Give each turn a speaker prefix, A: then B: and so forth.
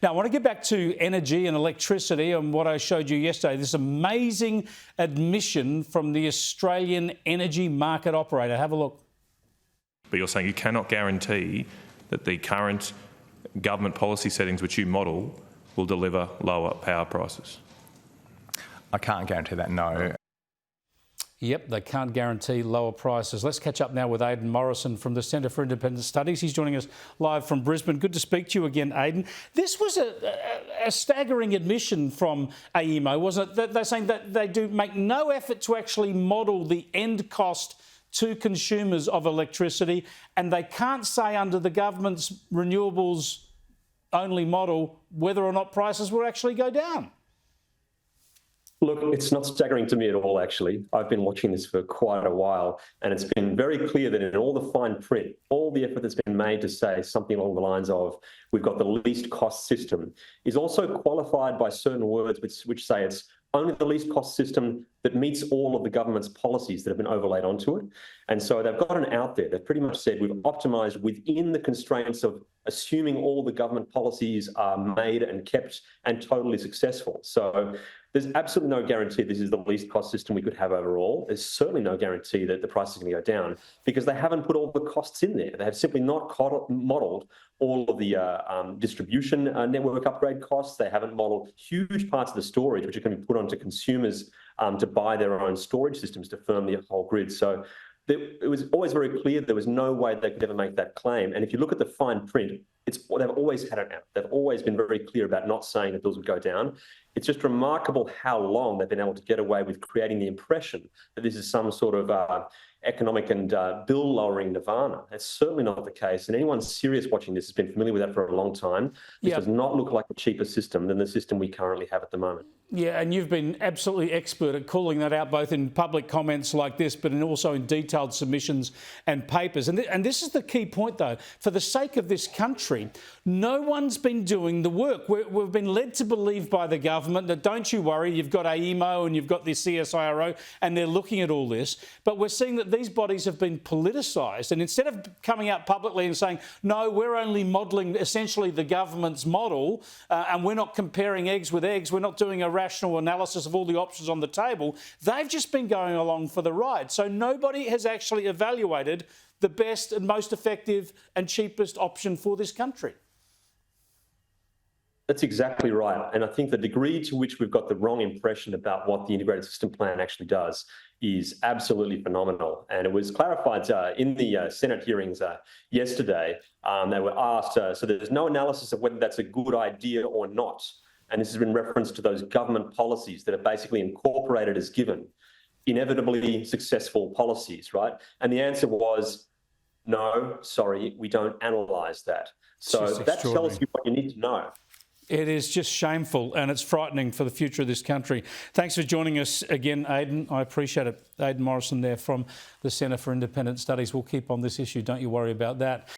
A: Now, I want to get back to energy and electricity and what I showed you yesterday, this amazing admission from the Australian energy market operator. Have a look.
B: But you're saying you cannot guarantee that the current government policy settings which you model will deliver lower power prices?
C: I can't guarantee that, no.
A: Yep, they can't guarantee lower prices. Let's catch up now with Aidan Morrison from the Centre for Independent Studies. He's joining us live from Brisbane. Good to speak to you again, Aidan. This was a staggering admission from AEMO, wasn't it? They're saying that they do make no effort to actually model the end cost to consumers of electricity, and they can't say under the government's renewables-only model whether or not prices will actually go down.
D: Look, it's not staggering to me at all, actually. I've been watching this for quite a while, and it's been very clear that in all the fine print, all the effort that's been made to say something along the lines of, we've got the least cost system, is also qualified by certain words which say it's only the least cost system that meets all of the government's policies that have been overlaid onto it. And so they've got an out there. They've pretty much said we've optimised within the constraints of assuming all the government policies are made and kept and totally successful. So there's absolutely no guarantee this is the least cost system we could have overall. There's certainly no guarantee that the price is going to go down because they haven't put all the costs in there. They have simply not modelled all of the distribution network upgrade costs. They haven't modelled huge parts of the storage, which are going to be put onto consumers to buy their own storage systems to firm the whole grid. So it was always very clear there was no way they could ever make that claim. And if you look at the fine print, they've always had it out. They've always been very clear about not saying that bills would go down. It's just remarkable how long they've been able to get away with creating the impression that this is some sort of economic and bill-lowering nirvana. That's certainly not the case. And anyone serious watching this has been familiar with that for a long time. This does not look like a cheaper system than the system we currently have at the moment.
A: Yeah, and you've been absolutely expert at calling that out, both in public comments like this, but also in detailed submissions and papers. And this is the key point, though. For the sake of this country, no one's been doing the work. We've been led to believe by the government that, don't you worry, you've got AEMO and you've got the CSIRO, and they're looking at all this. But we're seeing that these bodies have been politicised. And instead of coming out publicly and saying, no, we're only modelling essentially the government's model, and we're not comparing eggs with eggs, we're not doing a rational analysis of all the options on the table, they've just been going along for the ride. So nobody has actually evaluated the best and most effective and cheapest option for this country.
D: That's exactly right. And I think the degree to which we've got the wrong impression about what the integrated system plan actually does is absolutely phenomenal. And it was clarified in the Senate hearings yesterday. They were asked, so there's no analysis of whether that's a good idea or not. And this has been referenced to those government policies that are basically incorporated as given, inevitably successful policies, right? And the answer was, no, sorry, we don't analyse that. So that tells you what you need to know.
A: It is just shameful, and it's frightening for the future of this country. Thanks for joining us again, Aidan. I appreciate it. Aidan Morrison there from the Centre for Independent Studies. We'll keep on this issue. Don't you worry about that.